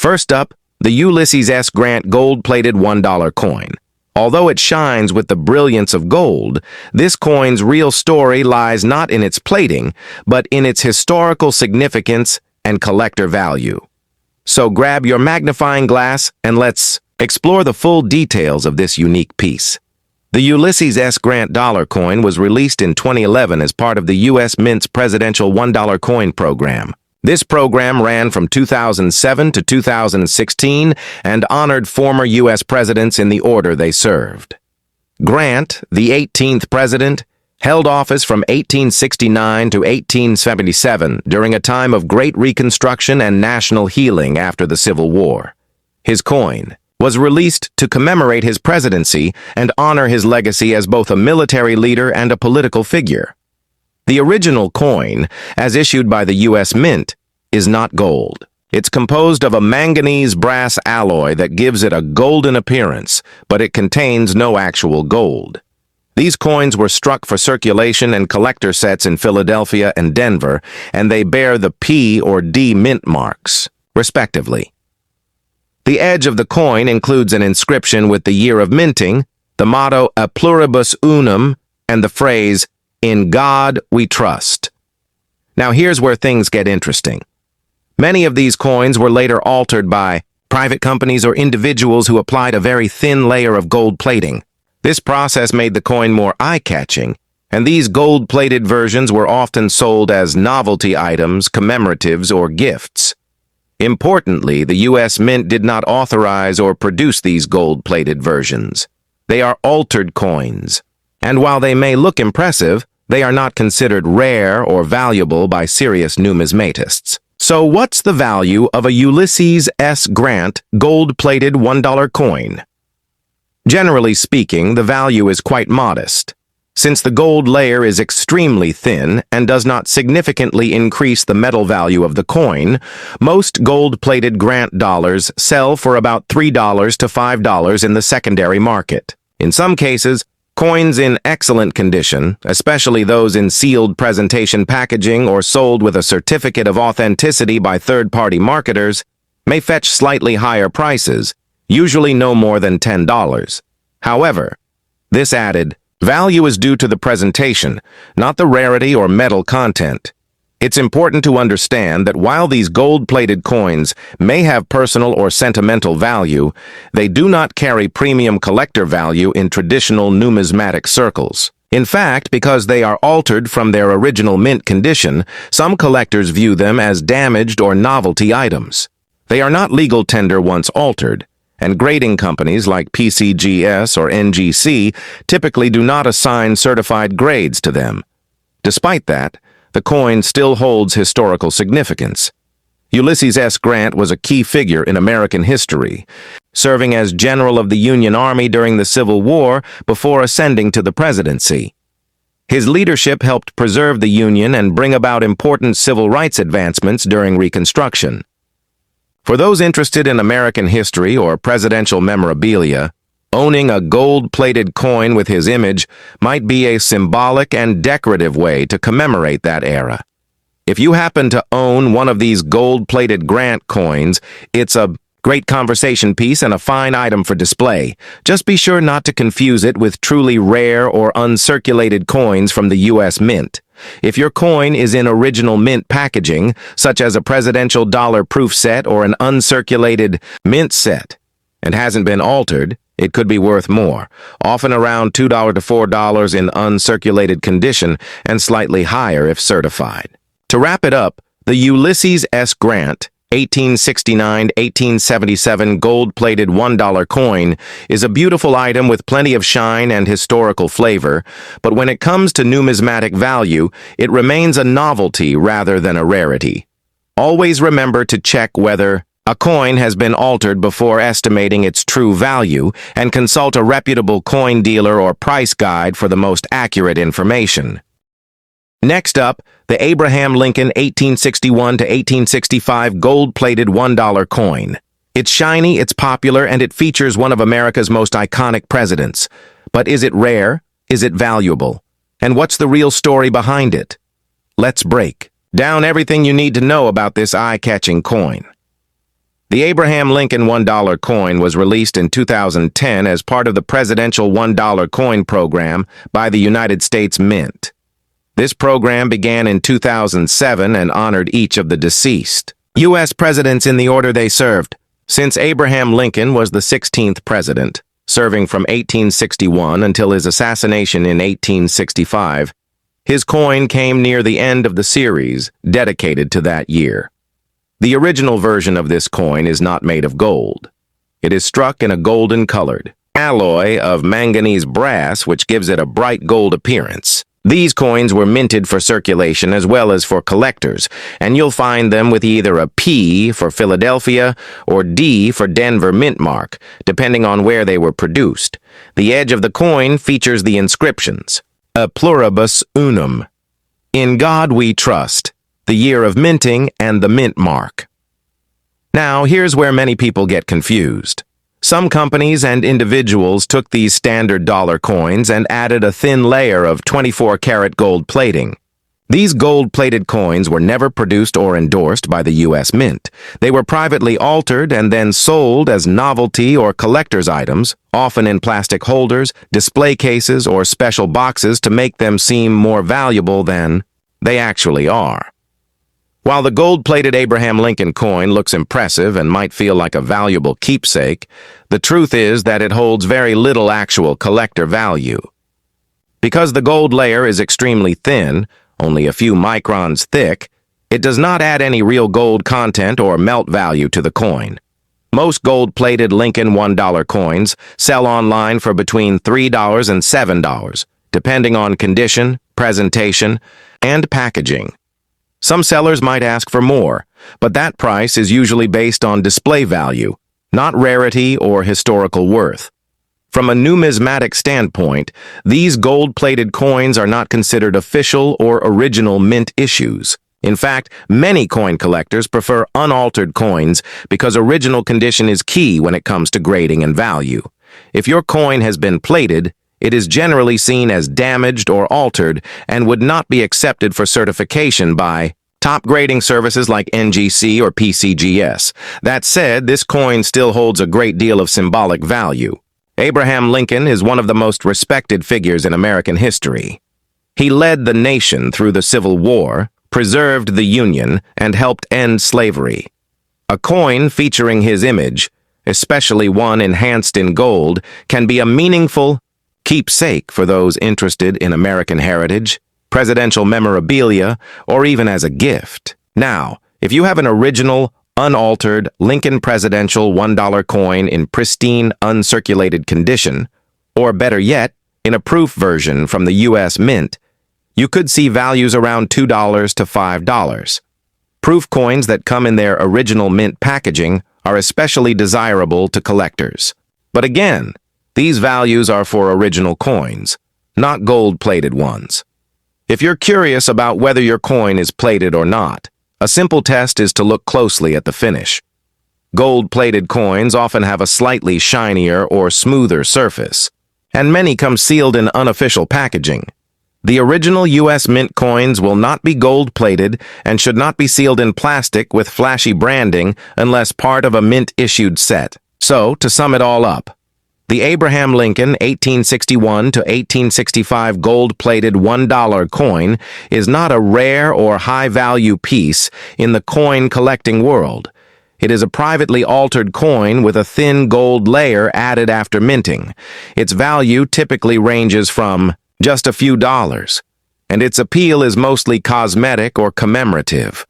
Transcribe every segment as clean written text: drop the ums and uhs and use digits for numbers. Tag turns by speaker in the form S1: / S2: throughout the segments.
S1: First up, the Ulysses S. Grant gold-plated $1 coin. Although it shines with the brilliance of gold, this coin's real story lies not in its plating, but in its historical significance and collector value. So grab your magnifying glass and let's explore the full details of this unique piece. The Ulysses S. Grant dollar coin was released in 2011 as part of the U.S. Mint's presidential $1 coin program. This program ran from 2007 to 2016 and honored former U.S. presidents in the order they served. Grant, the 18th president, held office from 1869 to 1877 during a time of great reconstruction and national healing after the Civil War. His coin was released to commemorate his presidency and honor his legacy as both a military leader and a political figure. The original coin, as issued by the U.S. Mint, is not gold. It's composed of a manganese brass alloy that gives it a golden appearance, but it contains no actual gold. These coins were struck for circulation and collector sets in Philadelphia and Denver, and they bear the P or D mint marks, respectively. The edge of the coin includes an inscription with the year of minting, the motto A Pluribus Unum, and the phrase, In God We Trust. Now here's where things get interesting. Many of these coins were later altered by private companies or individuals who applied a very thin layer of gold plating. This process made the coin more eye-catching, and these gold-plated versions were often sold as novelty items, commemoratives, or gifts. Importantly, the U.S. Mint did not authorize or produce these gold-plated versions. They are altered coins, and while they may look impressive, they are not considered rare or valuable by serious numismatists. So what's the value of a Ulysses S. Grant gold-plated $1 coin? Generally speaking, the value is quite modest. Since the gold layer is extremely thin and does not significantly increase the metal value of the coin, most gold-plated Grant dollars sell for about $3 to $5 in the secondary market. In some cases, coins in excellent condition, especially those in sealed presentation packaging or sold with a certificate of authenticity by third-party marketers, may fetch slightly higher prices, usually no more than $10. However, this added value is due to the presentation, not the rarity or metal content. It's important to understand that while these gold-plated coins may have personal or sentimental value, they do not carry premium collector value in traditional numismatic circles. In fact, because they are altered from their original mint condition, some collectors view them as damaged or novelty items. They are not legal tender once altered, and grading companies like PCGS or NGC typically do not assign certified grades to them. Despite that, the coin still holds historical significance. Ulysses S. Grant was a key figure in American history, serving as General of the Union Army during the Civil War before ascending to the presidency. His leadership helped preserve the Union and bring about important civil rights advancements during Reconstruction. For those interested in American history or presidential memorabilia, owning a gold-plated coin with his image might be a symbolic and decorative way to commemorate that era. If you happen to own one of these gold-plated Grant coins, it's a great conversation piece and a fine item for display. Just be sure not to confuse it with truly rare or uncirculated coins from the U.S. Mint. If your coin is in original mint packaging, such as a presidential dollar proof set or an uncirculated mint set, and hasn't been altered, it could be worth more, often around $2 to $4 in uncirculated condition and slightly higher if certified. To wrap it up, the Ulysses S. Grant 1869-1877 gold-plated $1 coin is a beautiful item with plenty of shine and historical flavor, but when it comes to numismatic value, it remains a novelty rather than a rarity. Always remember to check whether a coin has been altered before estimating its true value, and consult a reputable coin dealer or price guide for the most accurate information. Next up, the Abraham Lincoln 1861 to 1865 gold-plated $1 coin. It's shiny, it's popular, and it features one of America's most iconic presidents. But is it rare? Is it valuable? And what's the real story behind it? Let's break down everything you need to know about this eye-catching coin. The Abraham Lincoln $1 coin was released in 2010 as part of the presidential $1 coin program by the United States Mint. This program began in 2007 and honored each of the deceased U.S. presidents in the order they served. Since Abraham Lincoln was the 16th president, serving from 1861 until his assassination in 1865, his coin came near the end of the series dedicated to that year. The original version of this coin is not made of gold. It is struck in a golden-colored alloy of manganese brass, which gives it a bright gold appearance. These coins were minted for circulation as well as for collectors, and you'll find them with either a P for Philadelphia or D for Denver mint mark, depending on where they were produced. The edge of the coin features the inscriptions, A pluribus unum, In God we trust, the year of minting, and the mint mark. Now, here's where many people get confused. Some companies and individuals took these standard dollar coins and added a thin layer of 24-karat gold plating. These gold-plated coins were never produced or endorsed by the U.S. Mint. They were privately altered and then sold as novelty or collector's items, often in plastic holders, display cases, or special boxes to make them seem more valuable than they actually are. While the gold-plated Abraham Lincoln coin looks impressive and might feel like a valuable keepsake, the truth is that it holds very little actual collector value. Because the gold layer is extremely thin, only a few microns thick, it does not add any real gold content or melt value to the coin. Most gold-plated Lincoln $1 coins sell online for between $3 and $7, depending on condition, presentation, and packaging. Some sellers might ask for more, but that price is usually based on display value, not rarity or historical worth. From a numismatic standpoint, these gold-plated coins are not considered official or original mint issues. In fact, many coin collectors prefer unaltered coins because original condition is key when it comes to grading and value. If your coin has been plated, it is generally seen as damaged or altered and would not be accepted for certification by top grading services like NGC or PCGS. That said, this coin still holds a great deal of symbolic value. Abraham Lincoln is one of the most respected figures in American history. He led the nation through the Civil War, preserved the Union, and helped end slavery. A coin featuring his image, especially one enhanced in gold, can be a meaningful keepsake for those interested in American heritage, presidential memorabilia, or even as a gift. Now, if you have an original, unaltered Lincoln presidential $1 coin in pristine, uncirculated condition, or better yet, in a proof version from the U.S. Mint, you could see values around $2 to $5. Proof coins that come in their original mint packaging are especially desirable to collectors. But again, these values are for original coins, not gold-plated ones. If you're curious about whether your coin is plated or not, a simple test is to look closely at the finish. Gold-plated coins often have a slightly shinier or smoother surface, and many come sealed in unofficial packaging. The original U.S. Mint coins will not be gold-plated and should not be sealed in plastic with flashy branding unless part of a mint-issued set. So, to sum it all up, the Abraham Lincoln 1861 to 1865 gold-plated $1 coin is not a rare or high-value piece in the coin collecting world. It is a privately altered coin with a thin gold layer added after minting. Its value typically ranges from just a few dollars, and its appeal is mostly cosmetic or commemorative.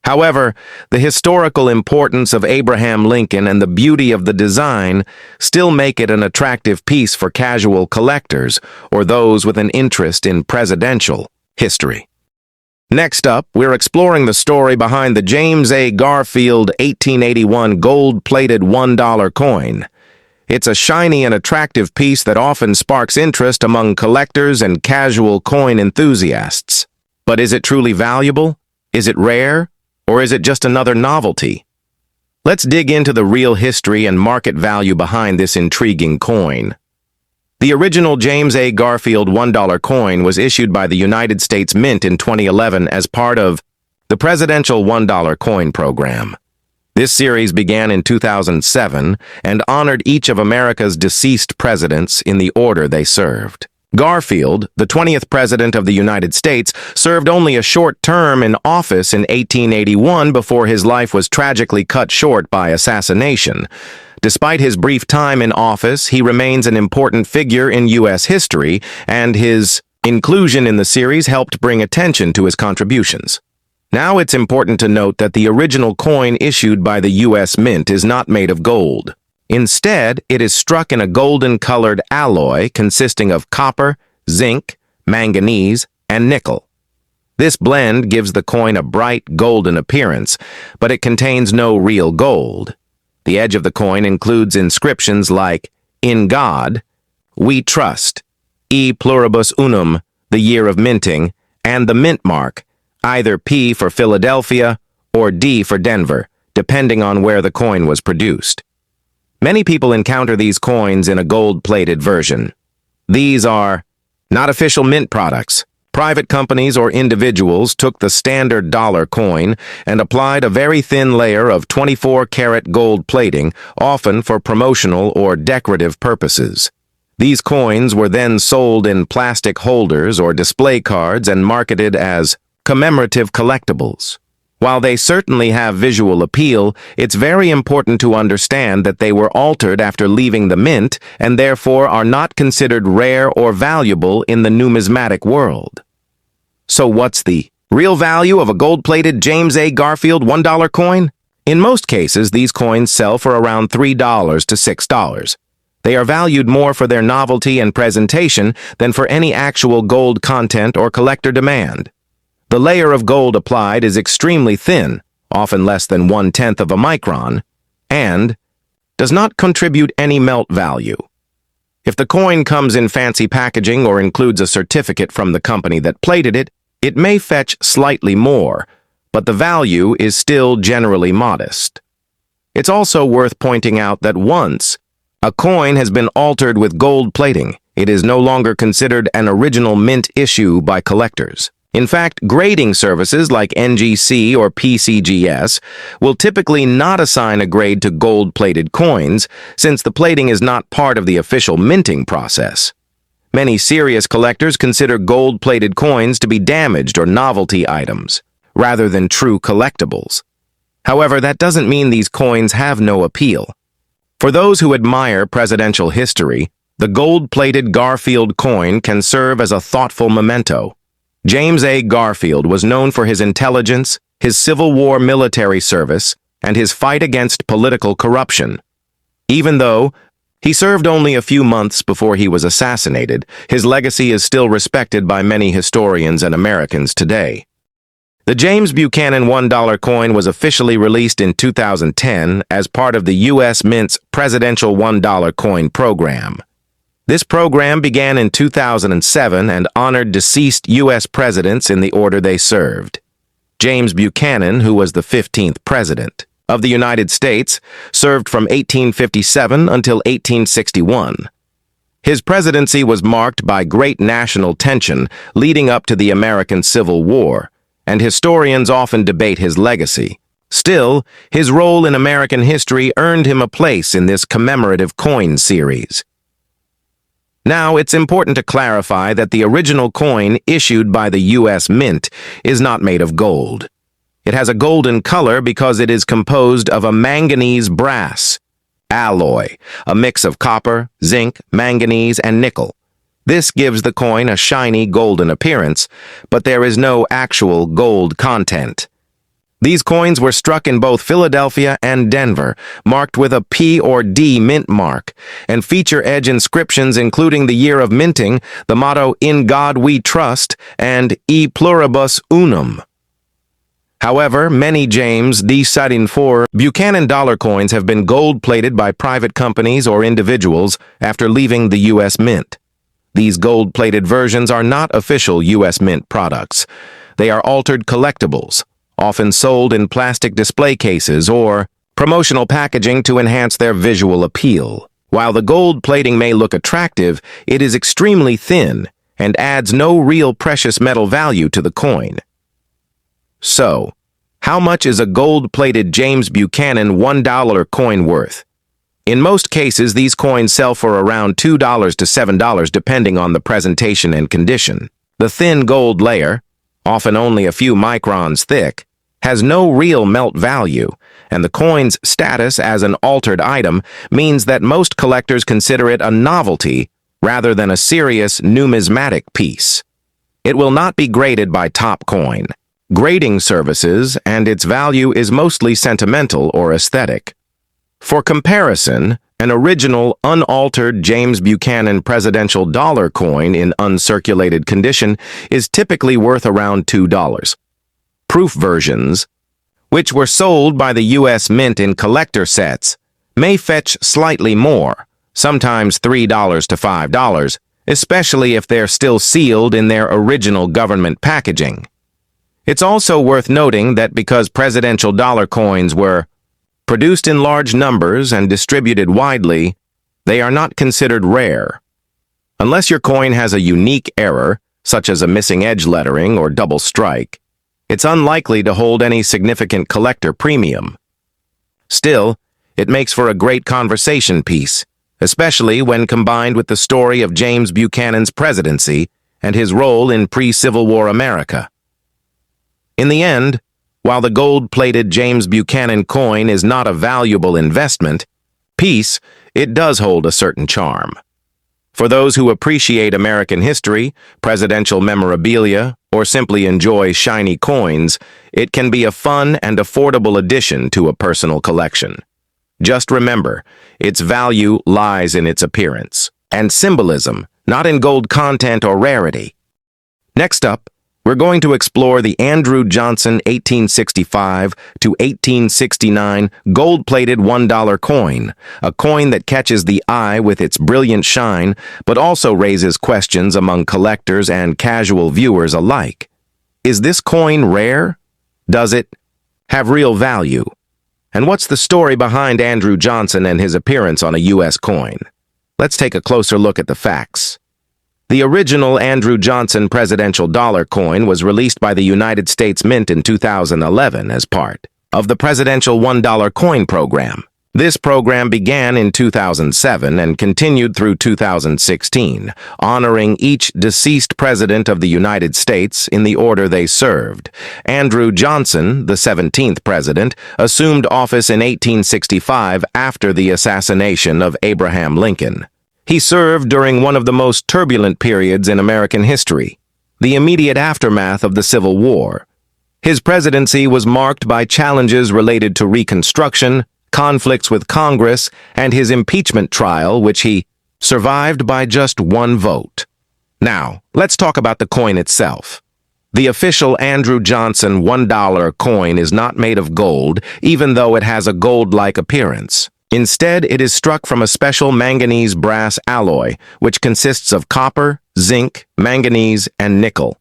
S1: However, the historical importance of Abraham Lincoln and the beauty of the design still make it an attractive piece for casual collectors or those with an interest in presidential history. Next up, we're exploring the story behind the James A. Garfield 1881 gold-plated $1 coin. It's a shiny and attractive piece that often sparks interest among collectors and casual coin enthusiasts. But is it truly valuable? Is it rare? Or is it just another novelty? Let's dig into the real history and market value behind this intriguing coin. The original James A. Garfield $1 coin was issued by the United States Mint in 2011 as part of the presidential $1 coin program. This series began in 2007 and honored each of America's deceased presidents in the order they served. Garfield, the 20th President of the United States, served only a short term in office in 1881 before his life was tragically cut short by assassination. Despite his brief time in office, he remains an important figure in U.S. history, and his inclusion in the series helped bring attention to his contributions. Now it's important to note that the original coin issued by the U.S. Mint is not made of gold. Instead, it is struck in a golden-colored alloy consisting of copper, zinc, manganese, and nickel. This blend gives the coin a bright golden appearance, but it contains no real gold. The edge of the coin includes inscriptions like, "In God," "We Trust," "E Pluribus Unum," the year of minting, and the mint mark, either P for Philadelphia or D for Denver, depending on where the coin was produced. Many people encounter these coins in a gold-plated version. These are not official mint products. Private companies or individuals took the standard dollar coin and applied a very thin layer of 24-karat gold plating, often for promotional or decorative purposes. These coins were then sold in plastic holders or display cards and marketed as commemorative collectibles. While they certainly have visual appeal, it's very important to understand that they were altered after leaving the mint and therefore are not considered rare or valuable in the numismatic world. So what's the real value of a gold-plated James A. Garfield $1 coin? In most cases, these coins sell for around $3 to $6. They are valued more for their novelty and presentation than for any actual gold content or collector demand. The layer of gold applied is extremely thin, often less than 1/10 of a micron, and does not contribute any melt value. If the coin comes in fancy packaging or includes a certificate from the company that plated it, it may fetch slightly more, but the value is still generally modest. It's also worth pointing out that once a coin has been altered with gold plating, it is no longer considered an original mint issue by collectors. In fact, grading services like NGC or PCGS will typically not assign a grade to gold-plated coins, since the plating is not part of the official minting process. Many serious collectors consider gold-plated coins to be damaged or novelty items, rather than true collectibles. However, that doesn't mean these coins have no appeal. For those who admire presidential history, the gold-plated Garfield coin can serve as a thoughtful memento. James A. Garfield was known for his intelligence, his Civil War military service, and his fight against political corruption. Even though he served only a few months before he was assassinated, his legacy is still respected by many historians and Americans today. The James Buchanan $1 coin was officially released in 2010 as part of the U.S. Mint's Presidential $1 coin program. This program began in 2007 and honored deceased U.S. presidents in the order they served. James Buchanan, who was the 15th president of the United States, served from 1857 until 1861. His presidency was marked by great national tension leading up to the American Civil War, and historians often debate his legacy. Still, his role in American history earned him a place in this commemorative coin series. Now, it's important to clarify that the original coin issued by the U.S. Mint is not made of gold. It has a golden color because it is composed of a manganese brass alloy, a mix of copper, zinc, manganese, and nickel. This gives the coin a shiny golden appearance, but there is no actual gold content. These coins were struck in both Philadelphia and Denver, marked with a P or D mint mark, and feature edge inscriptions including the year of minting, the motto "In God We Trust," and "E Pluribus Unum." However, many James D. Buchanan dollar coins have been gold-plated by private companies or individuals after leaving the U.S. Mint. These gold-plated versions are not official U.S. Mint products. They are altered collectibles, often sold in plastic display cases or promotional packaging to enhance their visual appeal. While the gold plating may look attractive, it is extremely thin and adds no real precious metal value to the coin. So, How much is a gold-plated James Buchanan $1 coin worth? In most cases, these coins sell for around $2 to $7 depending on the presentation and condition. The thin gold layer, often only a few microns thick, has no real melt value, and the coin's status as an altered item means that most collectors consider it a novelty rather than a serious numismatic piece. It will not be graded by Topcoin, grading services, and its value is mostly sentimental or aesthetic. For comparison, an original, unaltered James Buchanan presidential dollar coin in uncirculated condition is typically worth around $2. Proof versions, which were sold by the U.S. Mint in collector sets, may fetch slightly more, sometimes $3 to $5, especially if they're still sealed in their original government packaging. It's also worth noting that because presidential dollar coins were produced in large numbers and distributed widely, they are not considered rare. Unless your coin has a unique error, such as a missing edge lettering or double strike, it's unlikely to hold any significant collector premium. Still, it makes for a great conversation piece, especially when combined with the story of James Buchanan's presidency and his role in pre-Civil War America. In the end, while the gold-plated James Buchanan coin is not a valuable investment piece, it does hold a certain charm. For those who appreciate American history, presidential memorabilia, or simply enjoy shiny coins, it can be a fun and affordable addition to a personal collection. Just remember, its value lies in its appearance and symbolism, not in gold content or rarity. Next up, we're going to explore the Andrew Johnson 1865 to 1869 gold-plated $1 coin, a coin that catches the eye with its brilliant shine, but also raises questions among collectors and casual viewers alike. Is this coin rare? Does it have real value? And what's the story behind Andrew Johnson and his appearance on a U.S. coin? Let's take a closer look at the facts. The original Andrew Johnson presidential dollar coin was released by the United States Mint in 2011 as part of the presidential $1 coin program. This program began in 2007 and continued through 2016, honoring each deceased president of the United States in the order they served. Andrew Johnson, the 17th president, assumed office in 1865 after the assassination of Abraham Lincoln. He served during one of the most turbulent periods in American history, the immediate aftermath of the Civil War. His presidency was marked by challenges related to Reconstruction, conflicts with Congress, and his impeachment trial, which he survived by just one vote. Now, let's talk about the coin itself. The official Andrew Johnson $1 coin is not made of gold, even though it has a gold-like appearance. Instead, it is struck from a special manganese brass alloy, which consists of copper, zinc, manganese, and nickel.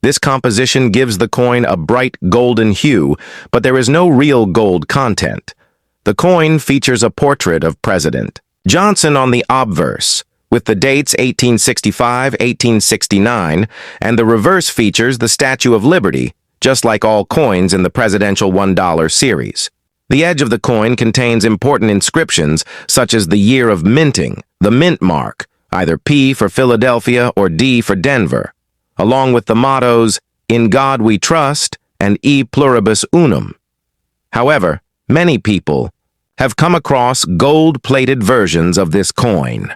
S1: This composition gives the coin a bright golden hue, but there is no real gold content. The coin features a portrait of President Johnson on the obverse, with the dates 1865, 1869, and the reverse features the Statue of Liberty, just like all coins in the presidential $1 series. The edge of the coin contains important inscriptions such as the year of minting, the mint mark, either P for Philadelphia or D for Denver, along with the mottos, "In God We Trust" and "E Pluribus Unum." However, many people have come across gold-plated versions of this coin.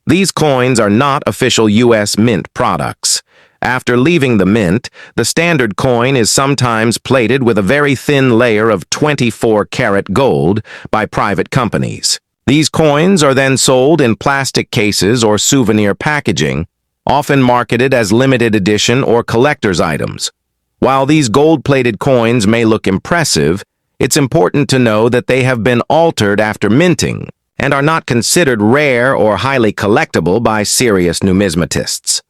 S1: These coins are not official U.S. Mint products. After leaving the mint, the standard coin is sometimes plated with a very thin layer of 24-karat gold by private companies. These coins are then sold in plastic cases or souvenir packaging, often marketed as limited edition or collector's items. While these gold-plated coins may look impressive, it's important to know that they have been altered after minting and are not considered rare or highly collectible by serious numismatists.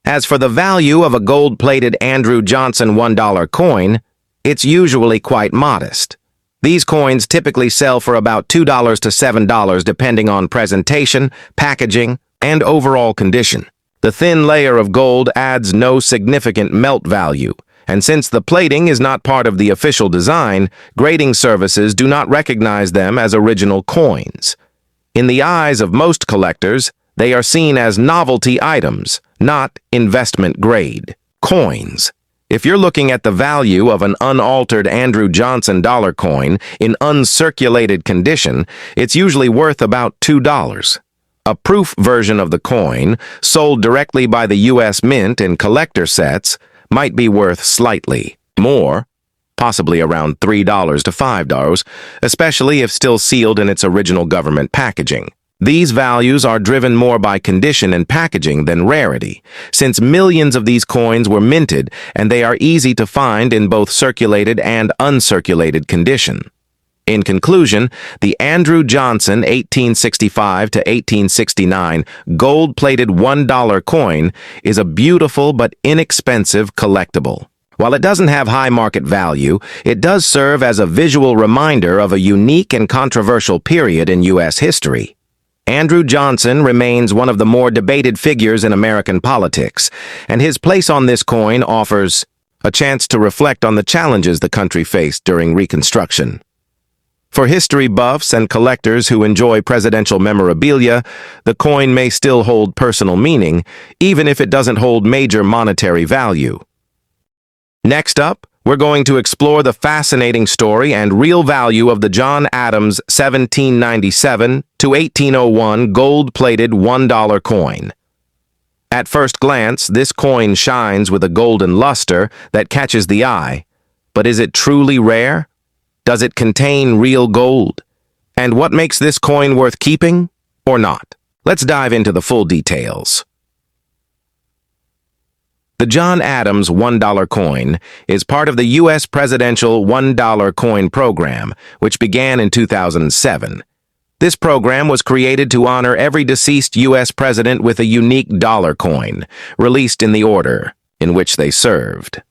S1: As for the value of a gold-plated Andrew Johnson $1 coin, it's usually quite modest. These coins typically sell for about $2 to $7 depending on presentation, packaging, and overall condition. The thin layer of gold adds no significant melt value, And since the plating is not part of the official design, grading services do not recognize them as original coins. In the eyes of most collectors, they are seen as novelty items, not investment grade coins. If you're looking at the value of an unaltered Andrew Johnson dollar coin in uncirculated condition, it's usually worth about $2. A proof version of the coin, sold directly by the U.S. Mint in collector sets, might be worth slightly more, possibly around $3 to $5, especially if still sealed in its original government packaging. These values are driven more by condition and packaging than rarity, since millions of these coins were minted and they are easy to find in both circulated and uncirculated condition. In conclusion, the Andrew Johnson 1865 to 1869 gold-plated $1 coin is a beautiful but inexpensive collectible. While it doesn't have high market value, it does serve as a visual reminder of a unique and controversial period in U.S. history. Andrew Johnson remains one of the more debated figures in American politics, and his place on this coin offers a chance to reflect on the challenges the country faced during Reconstruction. For history buffs and collectors who enjoy presidential memorabilia, the coin may still hold personal meaning, even if it doesn't hold major monetary value. Next up, we're going to explore the fascinating story and real value of the John Adams 1797 to 1801 gold-plated $1 coin. At first glance, this coin shines with a golden luster that catches the eye. But is it truly rare? Does it contain real gold? And what makes this coin worth keeping or not? Let's dive into the full details. The John Adams $1 coin is part of the U.S. presidential $1 coin program, which began in 2007. This program was created to honor every deceased U.S. president with a unique dollar coin, released in the order in which they served.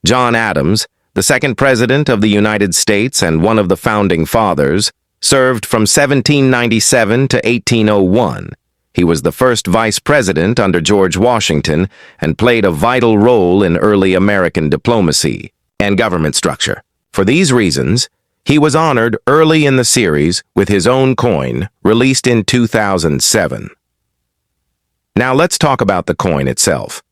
S1: John Adams, the second president of the United States and one of the founding fathers, served from 1797 to 1801. He was the first vice president under George Washington and played a vital role in early American diplomacy and government structure. For these reasons, he was honored early in the series with his own coin, released in 2007. Now let's talk about the coin itself.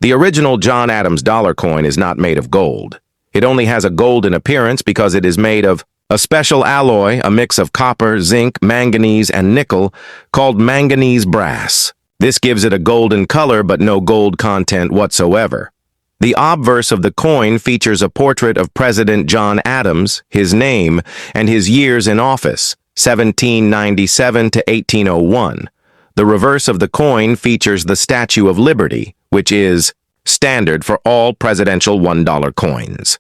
S1: The original John Adams dollar coin is not made of gold. It only has a golden appearance because it is made of a special alloy, a mix of copper, zinc, manganese, and nickel, called manganese brass. This gives it a golden color but no gold content whatsoever. The obverse of the coin features a portrait of President John Adams, his name, and his years in office, 1797 to 1801. The reverse of the coin features the Statue of Liberty, which is standard for all presidential $1 coins.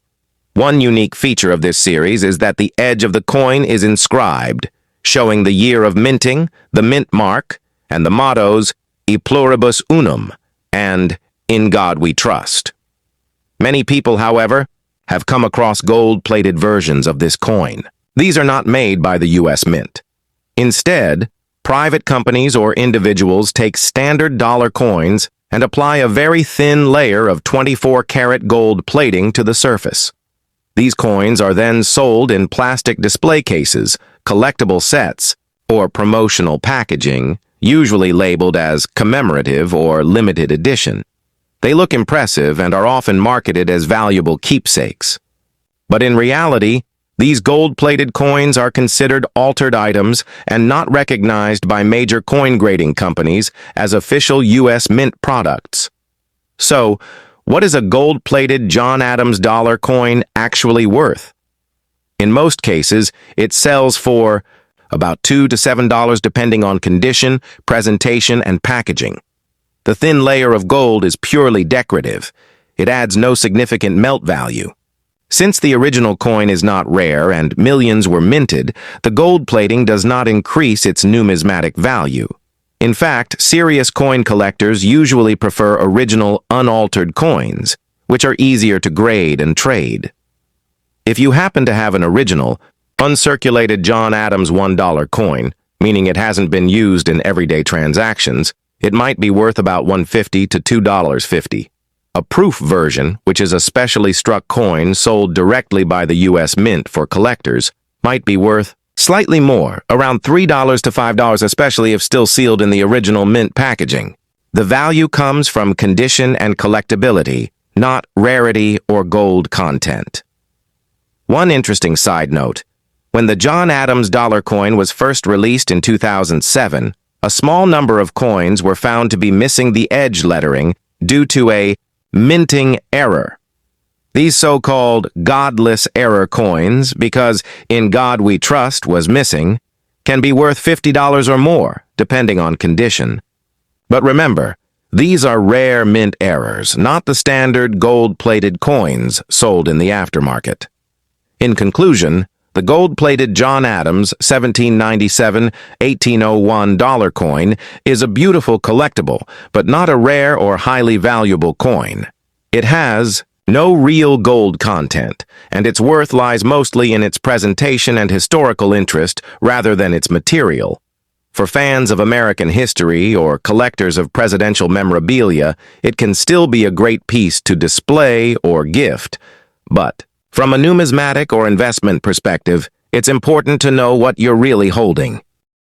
S1: One unique feature of this series is that the edge of the coin is inscribed, showing the year of minting, the mint mark, and the mottos E pluribus unum and In God We Trust. Many people, however, have come across gold-plated versions of this coin. These are not made by the U.S. Mint. Instead, private companies or individuals take standard dollar coins and apply a very thin layer of 24-karat gold plating to the surface. These coins are then sold in plastic display cases, collectible sets, or promotional packaging, usually labeled as commemorative or limited edition. They look impressive and are often marketed as valuable keepsakes. But in reality, these gold-plated coins are considered altered items and not recognized by major coin grading companies as official U.S. Mint products. So, what is a gold-plated John Adams dollar coin actually worth? In most cases, it sells for about $2 to $7 depending on condition, presentation, and packaging. The thin layer of gold is purely decorative. It adds no significant melt value. Since the original coin is not rare and millions were minted, the gold plating does not increase its numismatic value. In fact, serious coin collectors usually prefer original, unaltered coins, which are easier to grade and trade. If you happen to have an original, uncirculated John Adams $1 coin, meaning it hasn't been used in everyday transactions, it might be worth about $1.50 to $2.50. A proof version, which is a specially struck coin sold directly by the U.S. Mint for collectors, might be worth slightly more, around $3 to $5, especially if still sealed in the original mint packaging. The value comes from condition and collectability, not rarity or gold content. One interesting side note: when the John Adams dollar coin was first released in 2007, a small number of coins were found to be missing the edge lettering due to a minting error. These so-called godless error coins, because "In God We Trust" was missing, can be worth $50 or more, depending on condition. But remember, these are rare mint errors, not the standard gold-plated coins sold in the aftermarket. In conclusion, the gold-plated John Adams 1797-1801 dollar coin is a beautiful collectible, but not a rare or highly valuable coin. It has no real gold content, and its worth lies mostly in its presentation and historical interest rather than its material. For fans of American history or collectors of presidential memorabilia, it can still be a great piece to display or gift. But from a numismatic or investment perspective, it's important to know what you're really holding.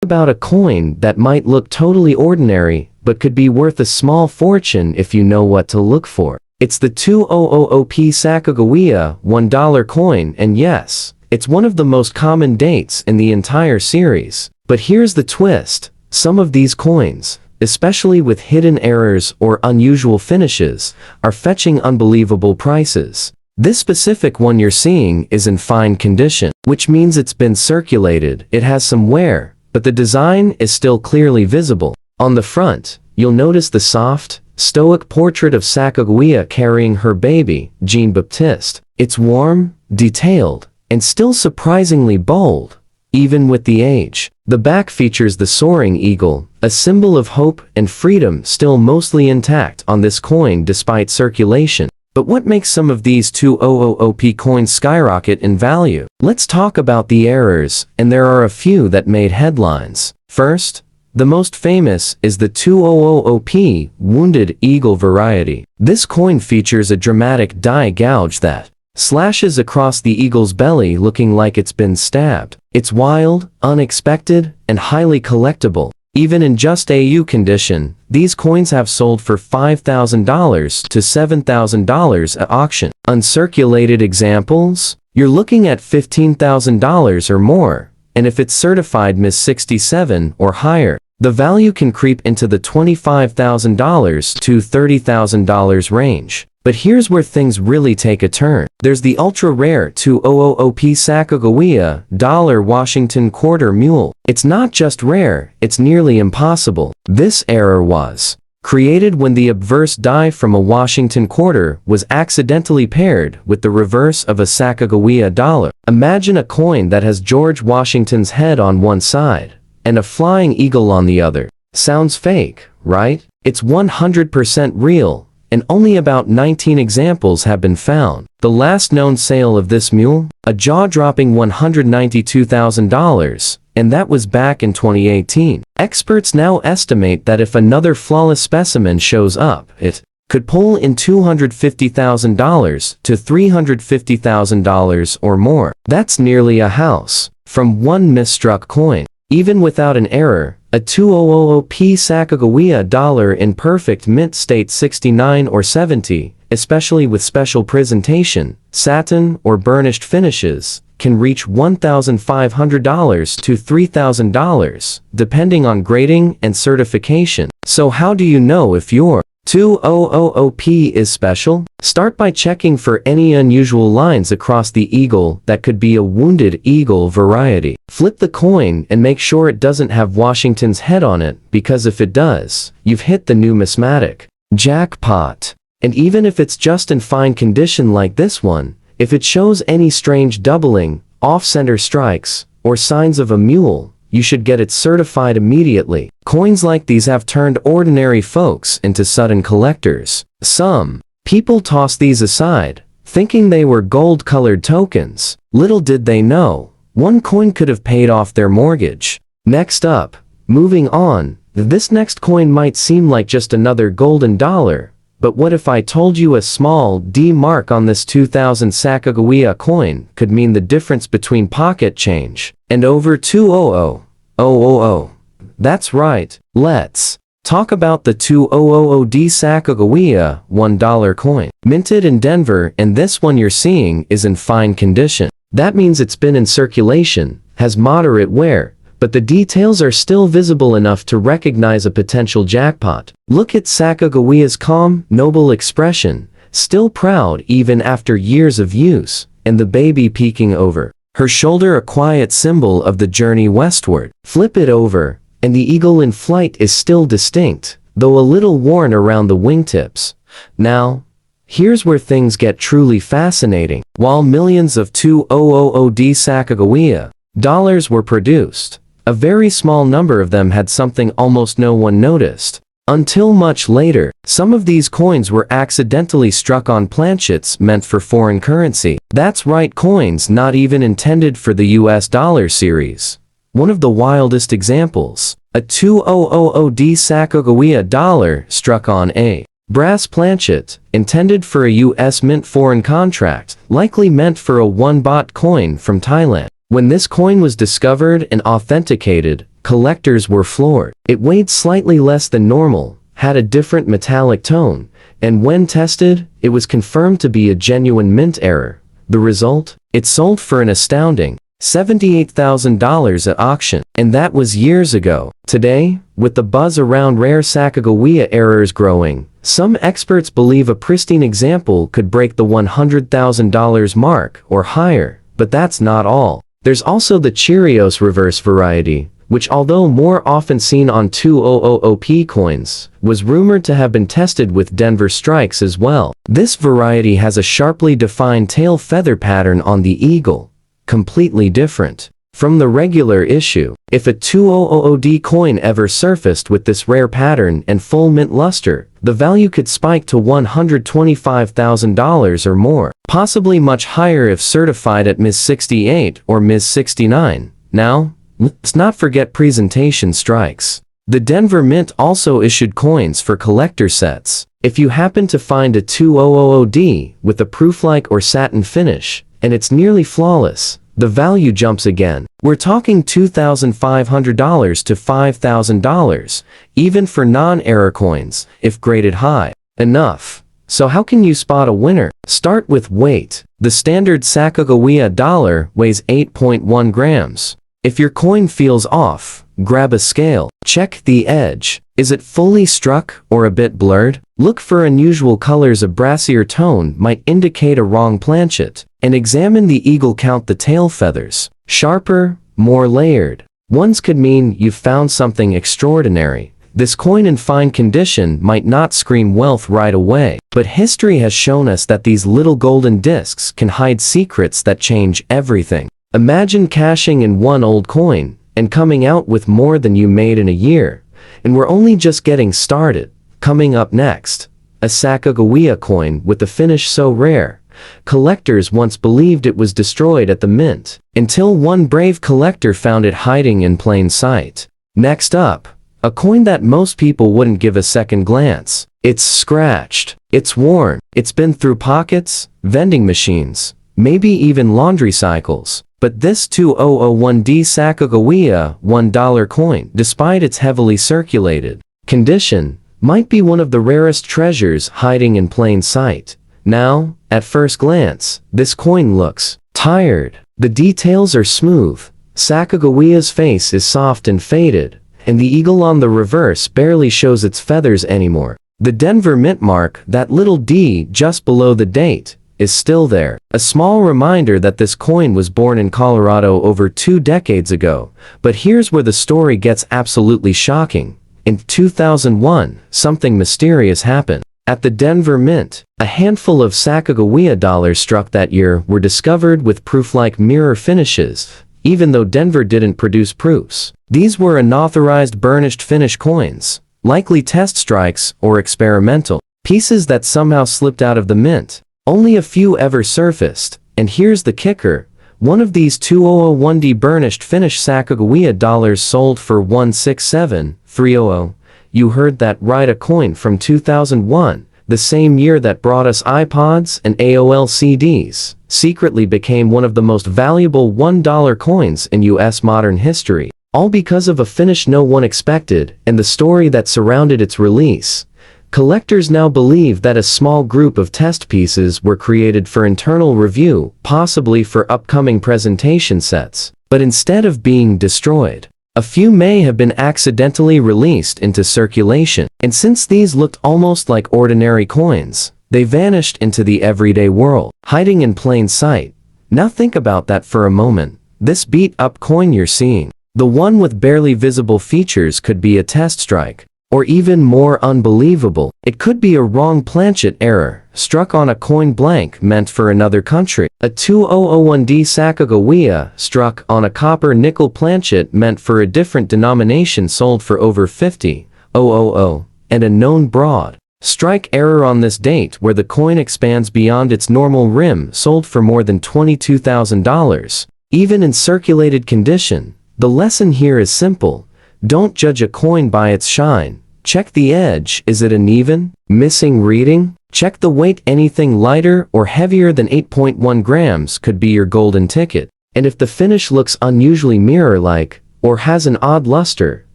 S2: About a coin that might look totally ordinary, but could be worth a small fortune if you know what to look for. It's the 2000p Sacagawea $1 coin, and yes, it's one of the most common dates in the entire series. But here's the twist: some of these coins, especially with hidden errors or unusual finishes, are fetching unbelievable prices. This specific one you're seeing is in fine condition, which means it's been circulated. It has some wear, but the design is still clearly visible. On the front, you'll notice the soft, stoic portrait of Sacagawea carrying her baby, Jean-Baptiste. It's warm, detailed, and still surprisingly bold, even with the age. The back features the soaring eagle, a symbol of hope and freedom, still mostly intact on this coin despite circulation. But what makes some of these 2000p coins skyrocket in value? Let's talk about the errors, and there are a few that made headlines. First, the most famous is the 2000p Wounded Eagle variety. This coin features a dramatic die gouge that slashes across the eagle's belly, looking like it's been stabbed. It's wild, unexpected, and highly collectible. Even in just AU condition, these coins have sold for $5,000 to $7,000 at auction. Uncirculated examples? You're looking at $15,000 or more, and if it's certified Ms. 67 or higher, the value can creep into the $25,000 to $30,000 range. But here's where things really take a turn. There's the ultra-rare 2000p Sacagawea $1 Washington quarter mule. It's not just rare, it's nearly impossible. This error was created when the obverse die from a Washington quarter was accidentally paired with the reverse of a Sacagawea $1. Imagine a coin that has George Washington's head on one side and a flying eagle on the other. Sounds fake, right? It's 100% real, and only about 19 examples have been found. The last known sale of this mule? A jaw-dropping $192,000, and that was back in 2018. Experts now estimate that if another flawless specimen shows up, it could pull in $250,000 to $350,000 or more. That's nearly a house from one misstruck coin. Even without an error, a 2000p Sacagawea $1 in perfect mint state 69 or 70, especially with special presentation, satin or burnished finishes, can reach $1,500 to $3,000, depending on grading and certification. So how do you know if your 2000p is special? Start by checking for any unusual lines across the eagle that could be a Wounded Eagle variety. Flip the coin and make sure it doesn't have Washington's head on it, because if it does, you've hit the numismatic jackpot. And even if it's just in fine condition like this one, if it shows any strange doubling, off-center strikes, or signs of a mule, you should get it certified immediately. Coins like these have turned ordinary folks into sudden collectors. Some people toss these aside, thinking they were gold-colored tokens. Little did they know, one coin could have paid off their mortgage. Next up, moving on, this next coin might seem like just another golden dollar, But what if I told you a small D mark on this 2000 Sacagawea coin could mean the difference between pocket change and over 200,000? That's right. Let's talk about the 2000D Sacagawea $1 coin. Minted in Denver, and this one you're seeing is in fine condition. That means it's been in circulation, has moderate wear, but the details are still visible enough to recognize a potential jackpot. Look at Sacagawea's calm, noble expression, still proud even after years of use, and the baby peeking over her shoulder, a quiet symbol of the journey westward. Flip it over, and the eagle in flight is still distinct, though a little worn around the wingtips. Now, here's where things get truly fascinating. While millions of 2000D Sacagawea dollars were produced, a very small number of them had something almost no one noticed. Until much later, some of these coins were accidentally struck on planchets meant for foreign currency. That's right, coins not even intended for the US dollar series. One of the wildest examples, a 2000D Sacagawea dollar struck on a brass planchet, intended for a US Mint foreign contract, likely meant for a 1 baht coin from Thailand. When this coin was discovered and authenticated, collectors were floored. It weighed slightly less than normal, had a different metallic tone, and when tested, it was confirmed to be a genuine mint error. The result? It sold for an astounding $78,000 at auction. And that was years ago. Today, with the buzz around rare Sacagawea errors growing, some experts believe a pristine example could break the $100,000 mark or higher. But that's not all. There's also the Cheerios reverse variety, which, although more often seen on 2000P coins, was rumored to have been tested with Denver strikes as well. This variety has a sharply defined tail feather pattern on the eagle, completely different from the regular issue. If a 2000D coin ever surfaced with this rare pattern and full mint luster, the value could spike to $125,000 or more, possibly much higher if certified at Ms. 68 or Ms. 69. Now, let's not forget presentation strikes. The Denver Mint also issued coins for collector sets. If you happen to find a 2000D with a proof-like or satin finish, and it's nearly flawless, the value jumps again. We're talking $2,500 to $5,000, even for non-error coins, if graded high enough. So how can you spot a winner? Start with weight. The standard Sacagawea dollar weighs 8.1 grams. If your coin feels off, grab a scale. Check the edge. Is it fully struck or a bit blurred? Look for unusual colors. A brassier tone might indicate a wrong planchet. And examine the eagle. Count the tail feathers. Sharper, more layered ones could mean you've found something extraordinary. This coin in fine condition might not scream wealth right away, but history has shown us that these little golden discs can hide secrets that change everything. Imagine cashing in one old coin and coming out with more than you made in a year. And we're only just getting started. Coming up next, a Sacagawea coin with a finish so rare, collectors once believed it was destroyed at the mint, until one brave collector found it hiding in plain sight. Next up, a coin that most people wouldn't give a second glance. It's scratched, it's worn, it's been through pockets, vending machines, maybe even laundry cycles. But this 2001D Sacagawea $1 coin, despite its heavily circulated condition, might be one of the rarest treasures hiding in plain sight. Now, at first glance, this coin looks tired. The details are smooth. Sacagawea's face is soft and faded, and the eagle on the reverse barely shows its feathers anymore. The Denver Mint mark, that little D just below the date, is still there. A small reminder that this coin was born in Colorado over 2 decades ago. But here's where the story gets absolutely shocking. In 2001, something mysterious happened. At the Denver Mint, a handful of Sacagawea dollars struck that year were discovered with proof-like mirror finishes, even though Denver didn't produce proofs. These were unauthorized burnished finish coins, likely test strikes or experimental pieces that somehow slipped out of the mint. Only a few ever surfaced, and here's the kicker. One of these 2001D burnished finish Sacagawea dollars sold for $167,300. You heard that right, a coin from 2001, the same year that brought us iPods and AOL CDs, secretly became one of the most valuable $1 coins in US modern history. All because of a finish no one expected and the story that surrounded its release. Collectors now believe that a small group of test pieces were created for internal review, possibly for upcoming presentation sets, but instead of being destroyed. A few may have been accidentally released into circulation, and since these looked almost like ordinary coins, they vanished into the everyday world, hiding in plain sight. Now think about that for a moment. This beat-up coin you're seeing, the one with barely visible features, could be a test strike. Or even more unbelievable, it could be a wrong planchet error, struck on a coin blank meant for another country. A 2001D Sacagawea struck on a copper-nickel planchet meant for a different denomination sold for over 50,000, and a known broad strike error on this date where the coin expands beyond its normal rim sold for more than $22,000. Even in circulated condition, the lesson here is simple. Don't judge a coin by its shine. Check the edge. Is it uneven? Missing reading? Check the weight. Anything lighter or heavier than 8.1 grams could be your golden ticket. And if the finish looks unusually mirror-like, or has an odd luster,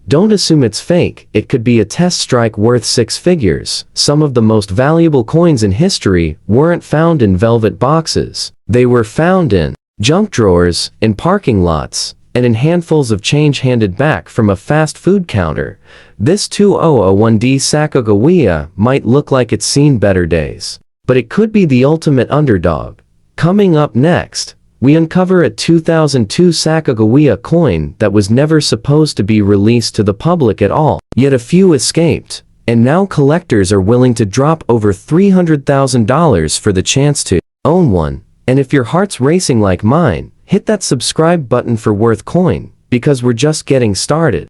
S2: don't assume it's fake. It could be a test strike worth 6 figures. Some of the most valuable coins in history weren't found in velvet boxes. They were found in junk drawers, in parking lots, and in handfuls of change handed back from a fast food counter. This 2001D Sacagawea might look like it's seen better days, but it could be the ultimate underdog. Coming up next, we uncover a 2002 Sacagawea coin that was never supposed to be released to the public at all, yet a few escaped, and now collectors are willing to drop over $300,000 for the chance to own one. And if your heart's racing like mine, hit that subscribe button for Worth Coin, because we're just getting started.